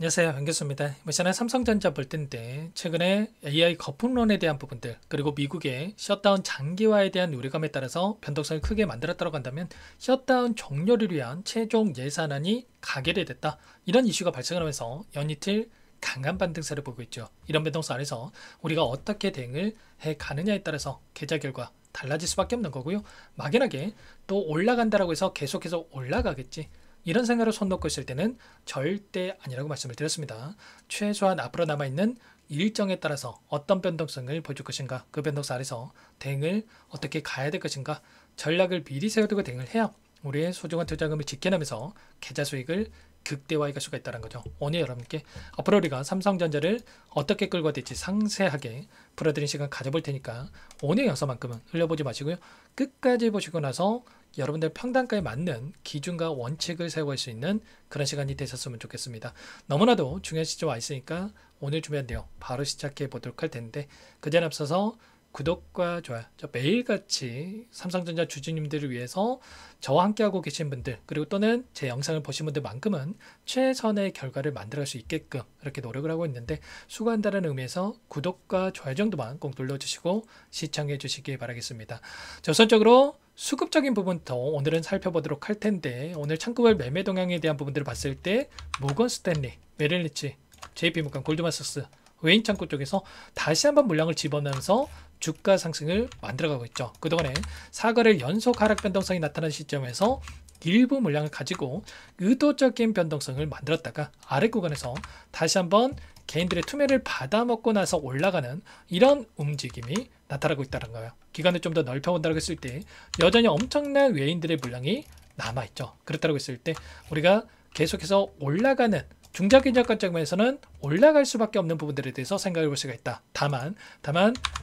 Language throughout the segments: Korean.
안녕하세요, 반갑습니다. 이번 시간에 삼성전자 볼 텐데 최근에 AI 거품론에 대한 부분들 그리고 미국의 셧다운 장기화에 대한 우려감에 따라서 변동성을 크게 만들었다고 한다면 셧다운 종료를 위한 최종 예산안이 가결이 됐다. 이런 이슈가 발생을 하면서 연이틀 강한 반등세를 보고 있죠. 이런 변동성 안에서 우리가 어떻게 대응을 해 가느냐에 따라서 계좌 결과 달라질 수밖에 없는 거고요. 막연하게 또 올라간다라고 해서 계속해서 올라가겠지. 이런 생각으로 손 놓고 있을 때는 절대 아니라고 말씀을 드렸습니다. 최소한 앞으로 남아있는 일정에 따라서 어떤 변동성을 보여줄 것인가, 그 변동성 아래서 대응을 어떻게 가야 될 것인가, 전략을 미리 세워두고 대응을 해야 우리의 소중한 투자금을 지켜내면서 계좌 수익을 극대화해 갈 수가 있다는 거죠. 오늘 여러분께 앞으로 우리가 삼성전자를 어떻게 끌고 될지 상세하게 풀어드린 시간 가져볼 테니까 오늘 영상만큼은 흘려보지 마시고요. 끝까지 보시고 나서 여러분들 평단가에 맞는 기준과 원칙을 세워갈 수 있는 그런 시간이 되셨으면 좋겠습니다. 너무나도 중요한 시점 와 있으니까 오늘 준비한 내용 바로 시작해 보도록 할 텐데 그 전에 앞서서 구독과 좋아요, 매일같이 삼성전자 주주님들을 위해서 저와 함께하고 계신 분들 그리고 또는 제 영상을 보신 분들만큼은 최선의 결과를 만들어갈 수 있게끔 이렇게 노력을 하고 있는데 수고한다는 의미에서 구독과 좋아요 정도만 꼭 눌러주시고 시청해 주시기 바라겠습니다. 우선적으로 수급적인 부분부터 오늘은 살펴보도록 할 텐데 오늘 창구별 매매 동향에 대한 부분들을 봤을 때 모건 스탠리, 메릴리치, JP모건, 골드만삭스, 외인 창구 쪽에서 다시 한번 물량을 집어넣으면서 주가 상승을 만들어가고 있죠. 그동안에 4거래일 연속 하락 변동성이 나타난 시점에서 일부 물량을 가지고 의도적인 변동성을 만들었다가 아래 구간에서 다시 한번 개인들의 투매를 받아먹고 나서 올라가는 이런 움직임이 나타나고 있다는 거예요. 기간을 좀 더 넓혀본다고 했을 때 여전히 엄청난 외인들의 물량이 남아있죠. 그렇다고 했을 때 우리가 계속해서 올라가는 중장기적 관점에서는 올라갈 수밖에 없는 부분들에 대해서 생각해 볼 수가 있다. 다만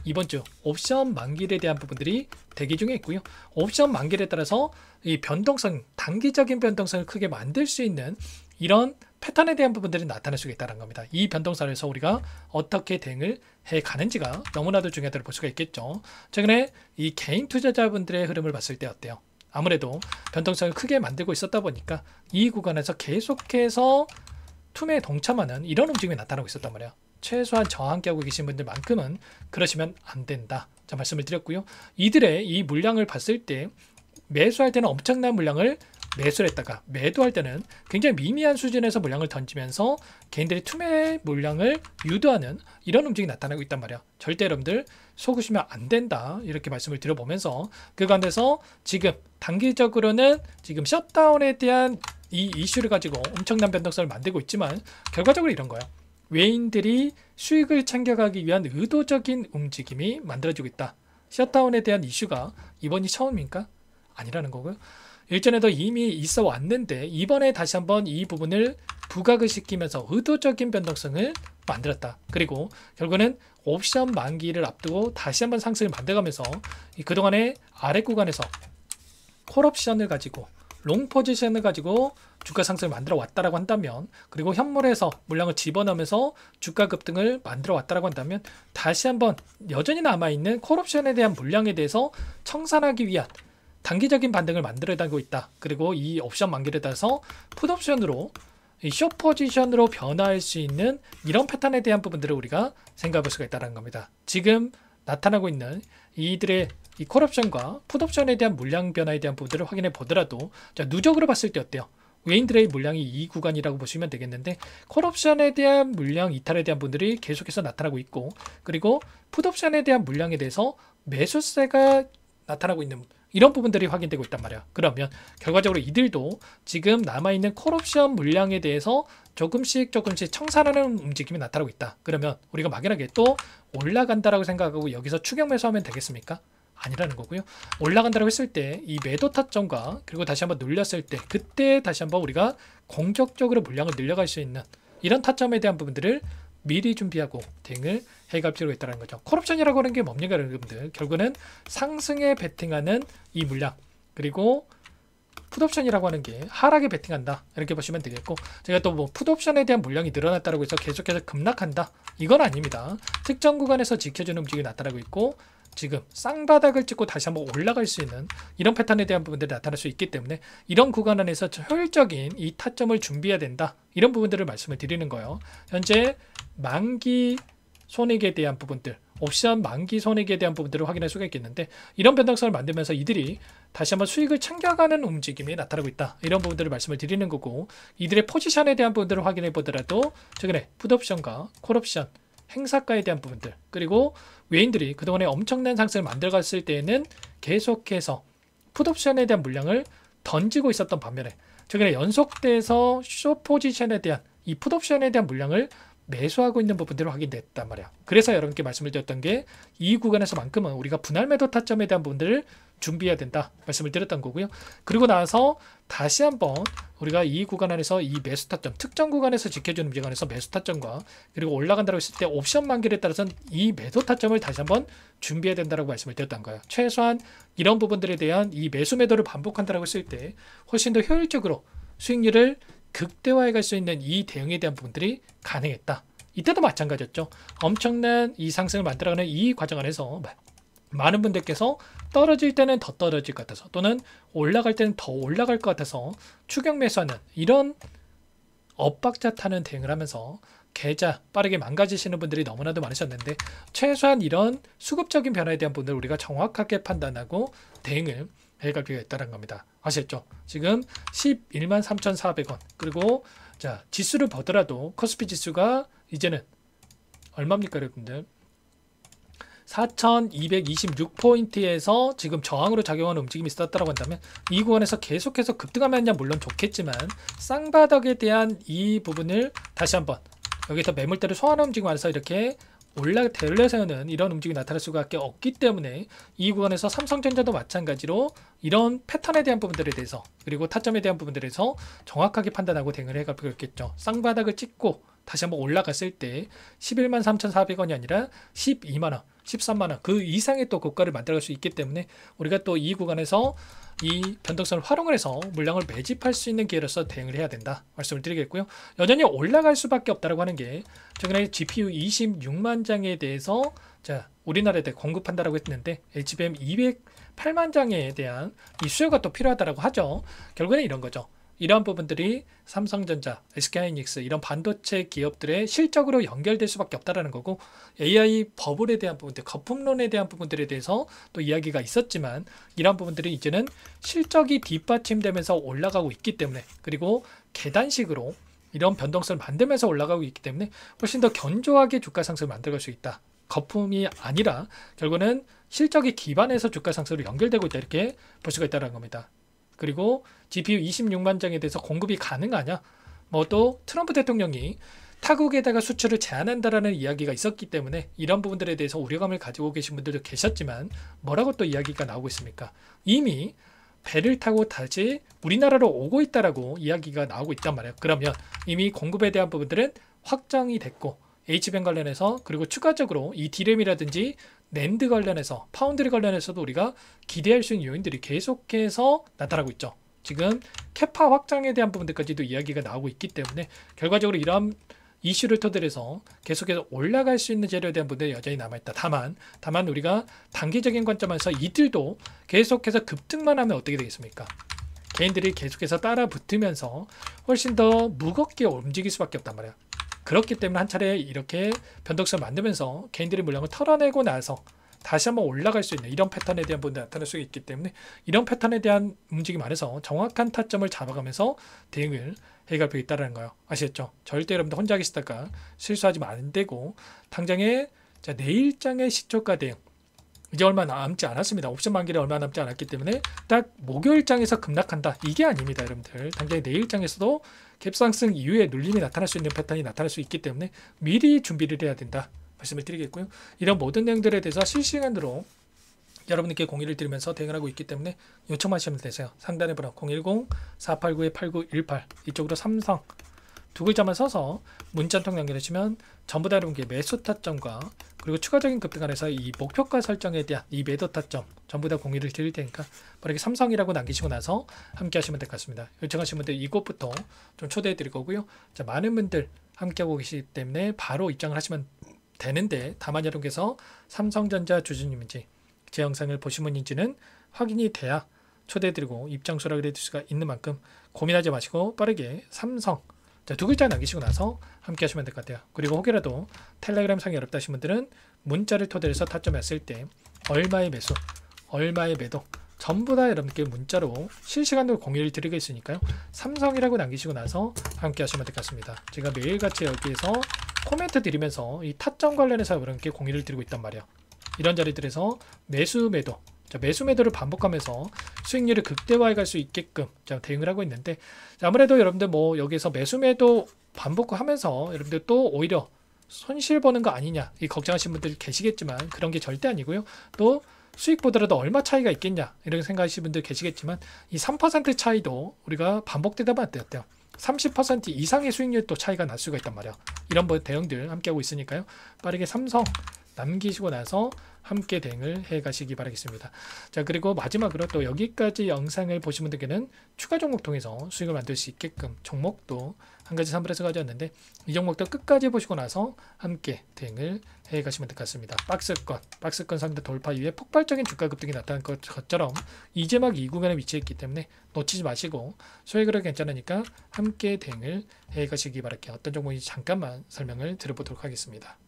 이번 주 옵션 만기일에 대한 부분들이 대기 중에 있고요. 옵션 만기일에 따라서 이 변동성, 단기적인 변동성을 크게 만들 수 있는 이런 패턴에 대한 부분들이 나타날 수가 있다는 겁니다. 이 변동성에서 우리가 어떻게 대응을 해 가는지가 너무나도 중요하다고 볼 수가 있겠죠. 최근에 이 개인 투자자분들의 흐름을 봤을 때 어때요? 아무래도 변동성을 크게 만들고 있었다 보니까 이 구간에서 계속해서 투매에 동참하는 이런 움직임이 나타나고 있었단 말이에요. 최소한 저와 함께하고 계신 분들만큼은 그러시면 안 된다. 자, 말씀을 드렸고요. 이들의 이 물량을 봤을 때 매수할 때는 엄청난 물량을 매수를 했다가 매도할 때는 굉장히 미미한 수준에서 물량을 던지면서 개인들의 투매 물량을 유도하는 이런 움직임이 나타나고 있단 말이에요. 절대 여러분들 속으시면 안 된다. 이렇게 말씀을 드려보면서 그 가운데서 지금 단기적으로는 지금 셧다운에 대한 이 이슈를 가지고 엄청난 변동성을 만들고 있지만 결과적으로 이런 거예요. 외인들이 수익을 챙겨가기 위한 의도적인 움직임이 만들어지고 있다. 셧다운에 대한 이슈가 이번이 처음입니까? 아니라는 거고요. 일전에도 이미 있어 왔는데 이번에 다시 한번 이 부분을 부각을 시키면서 의도적인 변동성을 만들었다. 그리고 결국은 옵션 만기를 앞두고 다시 한번 상승을 만들어가면서 그동안의 아래 구간에서 콜옵션을 가지고 롱 포지션을 가지고 주가 상승을 만들어 왔다라고 한다면 그리고 현물에서 물량을 집어넣으면서 주가 급등을 만들어 왔다라고 한다면 다시 한번 여전히 남아있는 콜옵션에 대한 물량에 대해서 청산하기 위한 단기적인 반등을 만들어내고 있다. 그리고 이 옵션 만기를 따라서 풋옵션으로 숏 포지션으로 변화할 수 있는 이런 패턴에 대한 부분들을 우리가 생각해 볼 수가 있다는 겁니다. 지금 나타나고 있는 이들의 이 콜옵션과 풋옵션에 대한 물량 변화에 대한 부분들을 확인해 보더라도 자, 누적으로 봤을 때 어때요? 외인들의 물량이 이 구간이라고 보시면 되겠는데 콜옵션에 대한 물량 이탈에 대한 분들이 계속해서 나타나고 있고 그리고 풋옵션에 대한 물량에 대해서 매수세가 나타나고 있는 이런 부분들이 확인되고 있단 말이야. 그러면 결과적으로 이들도 지금 남아있는 콜옵션 물량에 대해서 조금씩 청산하는 움직임이 나타나고 있다. 그러면 우리가 막연하게 또 올라간다라고 생각하고 여기서 추격 매수하면 되겠습니까? 아니라는 거고요. 올라간다고 했을 때 이 매도 타점과 그리고 다시 한번 눌렸을 때 그때 다시 한번 우리가 공격적으로 물량을 늘려갈 수 있는 이런 타점에 대한 부분들을 미리 준비하고 대응을 해갈 필요가 있다는 거죠. 콜옵션이라고 하는 게 뭡니까 여러분들? 결국은 상승에 베팅하는 이 물량 그리고 풋옵션이라고 하는 게 하락에 베팅한다 이렇게 보시면 되겠고 제가 또 뭐 풋옵션에 대한 물량이 늘어났다고 해서 계속해서 급락한다 이건 아닙니다. 특정 구간에서 지켜주는 움직임이 나타나고 있고 지금 쌍바닥을 찍고 다시 한번 올라갈 수 있는 이런 패턴에 대한 부분들이 나타날 수 있기 때문에 이런 구간 안에서 효율적인 이 타점을 준비해야 된다. 이런 부분들을 말씀을 드리는 거예요. 현재 만기 손익에 대한 부분들, 옵션 만기 손익에 대한 부분들을 확인할 수가 있겠는데 이런 변동성을 만들면서 이들이 다시 한번 수익을 챙겨가는 움직임이 나타나고 있다. 이런 부분들을 말씀을 드리는 거고, 이들의 포지션에 대한 부분들을 확인해 보더라도 최근에 풋옵션과 콜옵션 행사가에 대한 부분들, 그리고 외인들이 그동안에 엄청난 상승을 만들어갔을 때에는 계속해서 풋옵션에 대한 물량을 던지고 있었던 반면에 최근에 연속돼서 숏 포지션에 대한 이 풋옵션에 대한 물량을 매수하고 있는 부분들을 확인됐단 말이야. 그래서 여러분께 말씀을 드렸던 게 이 구간에서만큼은 우리가 분할 매도 타점에 대한 부분들을 준비해야 된다 말씀을 드렸던 거고요. 그리고 나서 다시 한번 우리가 이 구간 안에서 이 매수 타점, 특정 구간에서 지켜주는 움직임 안에서 매수 타점과 그리고 올라간다고 했을 때 옵션 만기에 따라서는 이 매도 타점을 다시 한번 준비해야 된다고 말씀을 드렸던 거예요. 최소한 이런 부분들에 대한 이 매수 매도를 반복한다고 했을 때 훨씬 더 효율적으로 수익률을 극대화해 갈 수 있는 이 대응에 대한 부분들이 가능했다. 이때도 마찬가지였죠. 엄청난 이 상승을 만들어가는 이 과정 안에서 많은 분들께서 떨어질 때는 더 떨어질 것 같아서 또는 올라갈 때는 더 올라갈 것 같아서 추격 매수하는 이런 엇박자 타는 대응을 하면서 계좌 빠르게 망가지시는 분들이 너무나도 많으셨는데, 최소한 이런 수급적인 변화에 대한 부분을 우리가 정확하게 판단하고 대응을 해갈 필요가 있다는 겁니다. 아시겠죠? 지금 11만 3,400원, 그리고 자 지수를 보더라도 코스피 지수가 이제는 얼마입니까 여러분들? 4,226포인트에서 지금 저항으로 작용하는 움직임이 있었다고 한다면 이 구간에서 계속해서 급등하면 물론 좋겠지만 쌍바닥에 대한 이 부분을 다시 한번 여기서 매물대를 소화하는 움직임 안에서 이렇게 대려세우는 이런 움직임이 나타날 수밖에 없기 때문에 이 구간에서 삼성전자도 마찬가지로 이런 패턴에 대한 부분들에 대해서 그리고 타점에 대한 부분들에서 정확하게 판단하고 대응을 해갈 필요가 있겠죠. 쌍바닥을 찍고 다시 한번 올라갔을 때 11만 3,400원이 아니라 12만원, 13만원 그 이상의 또 고가를 만들어갈 수 있기 때문에 우리가 또 이 구간에서 이 변동성을 활용을 해서 물량을 매집할 수 있는 기회로서 대응을 해야 된다 말씀을 드리겠고요. 여전히 올라갈 수밖에 없다고 하는 게 최근에 GPU 26만 장에 대해서 자 우리나라에 대해 공급한다라고 했는데 HBM 208만 장에 대한 이 수요가 또 필요하다라고 하죠. 결국에는 이런 거죠. 이러한 부분들이 삼성전자, SK하이닉스 이런 반도체 기업들의 실적으로 연결될 수밖에 없다라는 거고, AI 버블에 대한 부분들, 거품론에 대한 부분들에 대해서 또 이야기가 있었지만 이러한 부분들이 이제는 실적이 뒷받침되면서 올라가고 있기 때문에, 그리고 계단식으로 이런 변동성을 만들면서 올라가고 있기 때문에 훨씬 더 견조하게 주가 상승을 만들어갈 수 있다. 거품이 아니라 결국은 실적이 기반해서 주가 상승으로 연결되고 있다 이렇게 볼 수가 있다는 겁니다. 그리고 GPU 26만 장에 대해서 공급이 가능하냐? 뭐 또 트럼프 대통령이 타국에다가 수출을 제한한다라는 이야기가 있었기 때문에 이런 부분들에 대해서 우려감을 가지고 계신 분들도 계셨지만 뭐라고 또 이야기가 나오고 있습니까? 이미 배를 타고 다시 우리나라로 오고 있다라고 이야기가 나오고 있단 말이에요. 그러면 이미 공급에 대한 부분들은 확정이 됐고 H밴 관련해서 그리고 추가적으로 이 디램이라든지 낸드 관련해서 파운드리 관련해서도 우리가 기대할 수 있는 요인들이 계속해서 나타나고 있죠. 지금 캐파 확장에 대한 부분들까지도 이야기가 나오고 있기 때문에 결과적으로 이러한 이슈를 토대로 해서 계속해서 올라갈 수 있는 재료에 대한 부분들이 여전히 남아있다. 다만 우리가 단기적인 관점에서 이들도 계속해서 급등만 하면 어떻게 되겠습니까? 개인들이 계속해서 따라 붙으면서 훨씬 더 무겁게 움직일 수밖에 없단 말이야. 그렇기 때문에 한 차례 이렇게 변동성을 만들면서 개인들의 물량을 털어내고 나서 다시 한번 올라갈 수 있는 이런 패턴에 대한 부분이 나타날 수 있기 때문에 이런 패턴에 대한 움직임 안에서 정확한 타점을 잡아가면서 대응을 해갈 필요가 있다는 거예요. 아시겠죠? 절대 여러분들 혼자 계시다가 실수하시면 안 되고, 당장에 자 내일장의 시초가 대응 이제 얼마 남지 않았습니다. 옵션 만기를 얼마 남지 않았기 때문에 딱 목요일장에서 급락한다 이게 아닙니다. 여러분들 당장에 내일장에서도 갭상승 이후에 눌림이 나타날 수 있는 패턴이 나타날 수 있기 때문에 미리 준비를 해야 된다 말씀을 드리겠고요. 이런 모든 내용들에 대해서 실시간으로 여러분께 공유를 드리면서 대응을 하고 있기 때문에 요청하시면 되세요. 상단의 번호 010-4892-8918 이쪽으로 삼성 두 글자만 써서 문자 한 통 연결하시면 전부 다 여러분께 매수 타점과 그리고 추가적인 급등 안에서 이 목표가 설정에 대한 이 매도 타점 전부 다 공유를 드릴 테니까 빠르게 삼성이라고 남기시고 나서 함께 하시면 될 것 같습니다. 요청하신 분들 이곳부터 좀 초대해 드릴 거고요. 자, 많은 분들 함께 하고 계시기 때문에 바로 입장을 하시면 되는데, 다만 여러분께서 삼성전자 주주님인지 제 영상을 보신 분인지는 확인이 돼야 초대해드리고 입장 수락을 해줄 수가 있는 만큼 고민하지 마시고 빠르게 삼성 두 글자 남기시고 나서 함께 하시면 될 것 같아요. 그리고 혹여라도 텔레그램 상이 어렵다 하신 분들은 문자를 토대로 해서 타점이 왔을 때 얼마의 매수, 얼마의 매도 전부 다 여러분께 문자로 실시간으로 공유를 드리고 있으니까요. 삼성이라고 남기시고 나서 함께 하시면 될 것 같습니다. 제가 매일같이 여기에서 코멘트 드리면서 이 타점 관련해서 여러분께 공유를 드리고 있단 말이에요. 이런 자리들에서 매수 매도 매수 매도를 반복하면서 수익률을 극대화해 갈 수 있게끔 대응을 하고 있는데 아무래도 여러분들 뭐 여기서 매수 매도 반복하면서 여러분들 또 오히려 손실 보는 거 아니냐 이 걱정하시는 분들 계시겠지만 그런 게 절대 아니고요. 또 수익보다도 얼마 차이가 있겠냐 이렇게 생각하시는 분들 계시겠지만 이 3% 차이도 우리가 반복되다 보면 안 돼요. 30% 이상의 수익률도 차이가 날 수가 있단 말이에요. 이런 대응들 함께 하고 있으니까요. 빠르게 삼성 남기시고 나서 함께 대응을 해 가시기 바라겠습니다. 자, 그리고 마지막으로 또 여기까지 영상을 보신 분들께는 추가 종목 통해서 수익을 만들 수 있게끔 종목도 한 가지 선물해서 가져왔는데 이 종목도 끝까지 보시고 나서 함께 대응을 해 가시면 될 것 같습니다. 박스권 상대 돌파 이후에 폭발적인 주가 급등이 나타난 것처럼 이제 막 이 구간에 위치했기 때문에 놓치지 마시고 수익으로 괜찮으니까 함께 대응을 해 가시기 바랄게요. 어떤 종목인지 잠깐만 설명을 드려보도록 하겠습니다.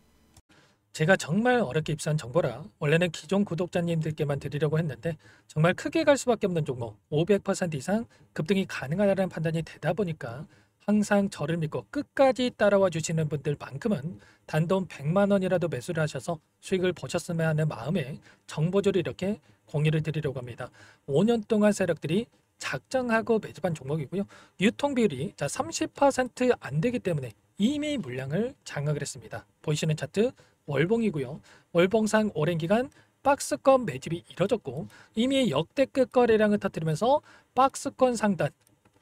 제가 정말 어렵게 입수한 정보라 원래는 기존 구독자님들께만 드리려고 했는데 정말 크게 갈 수밖에 없는 종목 500% 이상 급등이 가능하다는 판단이 되다 보니까 항상 저를 믿고 끝까지 따라와 주시는 분들만큼은 단돈 100만 원이라도 매수를 하셔서 수익을 보셨으면 하는 마음에 정보조를 이렇게 공유를 드리려고 합니다. 5년 동안 세력들이 작정하고 매집한 종목이고요. 유통 비율이 30%안 되기 때문에 이미 물량을 장악을 했습니다. 보이시는 차트 월봉이고요. 월봉상 오랜 기간 박스권 매집이 이뤄졌고 이미 역대급 거래량을 터뜨리면서 박스권 상단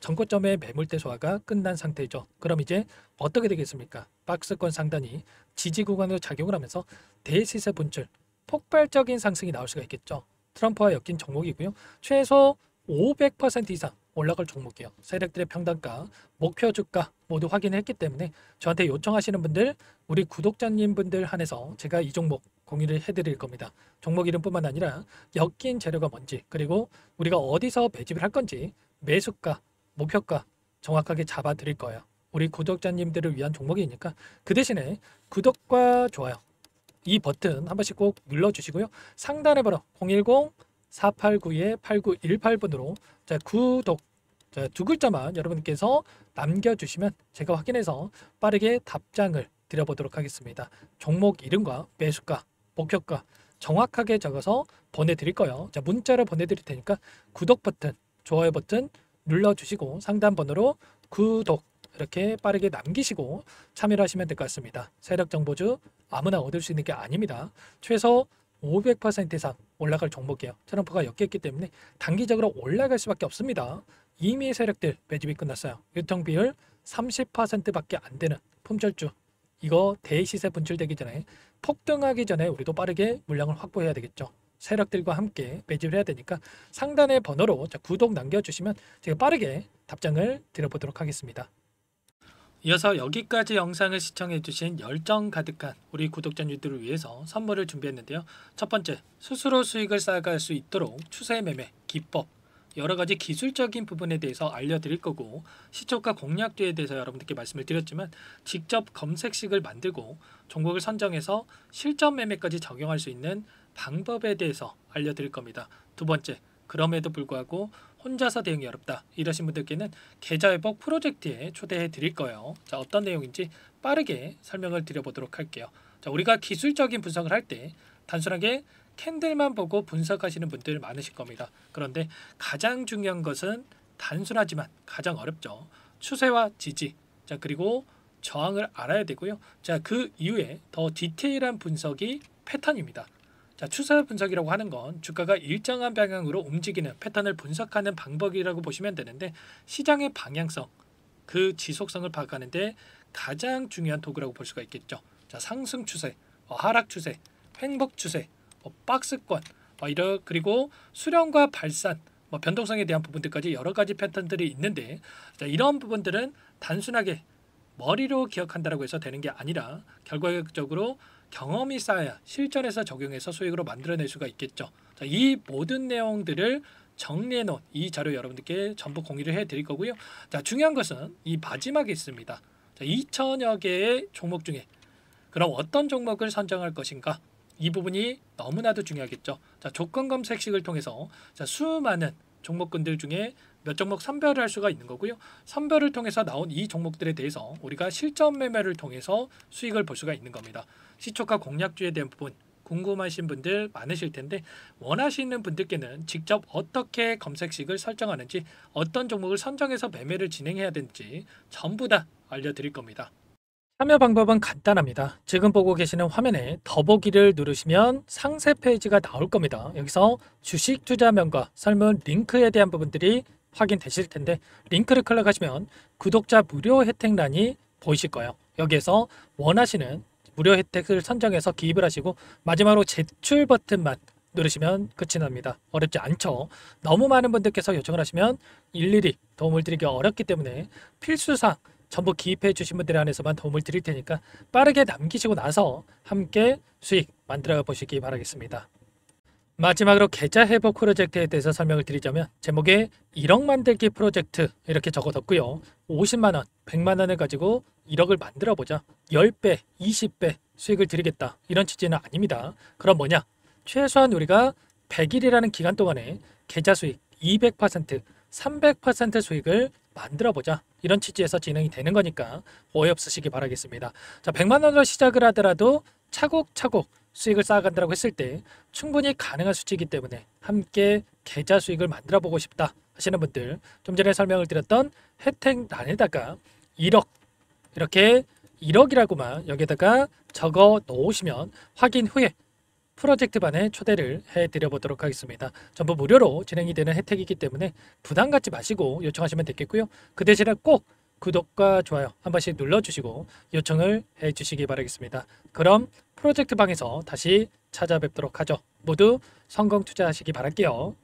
전고점의 매물대 소화가 끝난 상태죠. 그럼 이제 어떻게 되겠습니까? 박스권 상단이 지지 구간으로 작용을 하면서 대시세 분출 폭발적인 상승이 나올 수가 있겠죠. 트럼프와 엮인 종목이고요. 최소 500% 이상 올라갈 종목이에요. 세력들의 평단가, 목표 주가 모두 확인했기 때문에 저한테 요청하시는 분들, 우리 구독자님 분들 한해서 제가 이 종목 공유를 해드릴 겁니다. 종목 이름뿐만 아니라 엮인 재료가 뭔지, 그리고 우리가 어디서 매집을 할 건지 매수가, 목표가 정확하게 잡아 드릴 거예요. 우리 구독자님들을 위한 종목이니까 그 대신에 구독과 좋아요 이 버튼 한 번씩 꼭 눌러주시고요. 상단에 바로 010-4892-8918번으로 구독 두 글자만 여러분께서 남겨주시면 제가 확인해서 빠르게 답장을 드려보도록 하겠습니다. 종목 이름과 매수가, 목표가 정확하게 적어서 보내드릴 거예요. 자, 문자로 보내드릴 테니까 구독 버튼, 좋아요 버튼 눌러주시고 상단 번호로 구독 이렇게 빠르게 남기시고 참여를 하시면 될 것 같습니다. 세력 정보주 아무나 얻을 수 있는 게 아닙니다. 최소 500% 이상 올라갈 종목이에요. 트럼프가 엮였기 때문에 단기적으로 올라갈 수밖에 없습니다. 이미 세력들 매집이 끝났어요. 유통 비율 30%밖에 안 되는 품절주 이거 대시세 분출되기 전에 폭등하기 전에 우리도 빠르게 물량을 확보해야 되겠죠. 세력들과 함께 매집을 해야 되니까 상단의 번호로 구독 남겨주시면 제가 빠르게 답장을 드려보도록 하겠습니다. 이어서 여기까지 영상을 시청해주신 열정 가득한 우리 구독자님들을 위해서 선물을 준비했는데요. 첫 번째, 스스로 수익을 쌓아갈 수 있도록 추세 매매 기법 여러가지 기술적인 부분에 대해서 알려드릴 거고 시초가 공략도에 대해서 여러분들께 말씀을 드렸지만 직접 검색식을 만들고 종목을 선정해서 실전 매매까지 적용할 수 있는 방법에 대해서 알려드릴 겁니다. 두 번째, 그럼에도 불구하고 혼자서 대응이 어렵다 이러신 분들께는 계좌회복 프로젝트에 초대해 드릴 거예요. 자, 어떤 내용인지 빠르게 설명을 드려보도록 할게요. 자, 우리가 기술적인 분석을 할 때 단순하게 캔들만 보고 분석하시는 분들 많으실 겁니다. 그런데 가장 중요한 것은 단순하지만 가장 어렵죠. 추세와 지지, 자, 그리고 저항을 알아야 되고요. 자, 그 이후에 더 디테일한 분석이 패턴입니다. 자, 추세 분석이라고 하는 건 주가가 일정한 방향으로 움직이는 패턴을 분석하는 방법이라고 보시면 되는데 시장의 방향성, 그 지속성을 파악하는데 가장 중요한 도구라고 볼 수가 있겠죠. 자, 상승 추세, 하락 추세, 횡복 추세, 박스권, 그리고 수렴과 발산, 변동성에 대한 부분들까지 여러 가지 패턴들이 있는데 자, 이런 부분들은 단순하게 머리로 기억한다고 해서 되는 게 아니라 결과적으로 경험이 쌓아야 실전에서 적용해서 수익으로 만들어낼 수가 있겠죠. 자, 이 모든 내용들을 정리해 놓은 이 자료 여러분들께 전부 공유를 해 드릴 거고요. 자, 중요한 것은 이 마지막에 있습니다. 자, 2천여 개의 종목 중에 그럼 어떤 종목을 선정할 것인가? 이 부분이 너무나도 중요하겠죠. 자, 조건 검색식을 통해서 자, 수많은 종목군들 중에 몇 종목 선별을 할 수가 있는 거고요. 선별을 통해서 나온 이 종목들에 대해서 우리가 실전 매매를 통해서 수익을 볼 수가 있는 겁니다. 시초가 공략주에 대한 부분 궁금하신 분들 많으실 텐데 원하시는 분들께는 직접 어떻게 검색식을 설정하는지 어떤 종목을 선정해서 매매를 진행해야 되는지 전부 다 알려드릴 겁니다. 참여 방법은 간단합니다. 지금 보고 계시는 화면에 더보기를 누르시면 상세 페이지가 나올 겁니다. 여기서 주식 투자명과 설문 링크에 대한 부분들이 확인되실 텐데 링크를 클릭하시면 구독자 무료 혜택란이 보이실 거예요. 여기에서 원하시는 무료 혜택을 선정해서 기입을 하시고 마지막으로 제출 버튼만 누르시면 끝이 납니다. 어렵지 않죠? 너무 많은 분들께서 요청을 하시면 일일이 도움을 드리기 어렵기 때문에 필수사항 전부 기입해 주신 분들 안에서만 도움을 드릴 테니까 빠르게 남기시고 나서 함께 수익 만들어 보시기 바라겠습니다. 마지막으로 계좌 회복 프로젝트에 대해서 설명을 드리자면 제목에 1억 만들기 프로젝트 이렇게 적어뒀고요. 50만 원, 100만 원을 가지고 1억을 만들어 보자. 10배, 20배 수익을 드리겠다. 이런 취지는 아닙니다. 그럼 뭐냐? 최소한 우리가 100일이라는 기간 동안에 계좌 수익 200%, 300% 수익을 만들어 보자. 이런 취지에서 진행이 되는 거니까 오해 없으시기 바라겠습니다. 자, 100만 원으로 시작을 하더라도 차곡차곡 수익을 쌓아간다고 했을 때 충분히 가능한 수치이기 때문에 함께 계좌 수익을 만들어 보고 싶다 하시는 분들 좀 전에 설명을 드렸던 혜택란에다가 1억 이렇게 1억이라고만 여기다가 적어 놓으시면 확인 후에 프로젝트반에 초대를 해드려 보도록 하겠습니다. 전부 무료로 진행이 되는 혜택이기 때문에 부담 갖지 마시고 요청하시면 되겠고요. 그 대신에 꼭 구독과 좋아요 한 번씩 눌러주시고 요청을 해주시기 바라겠습니다. 그럼 프로젝트 방에서 다시 찾아뵙도록 하죠. 모두 성공 투자하시기 바랄게요.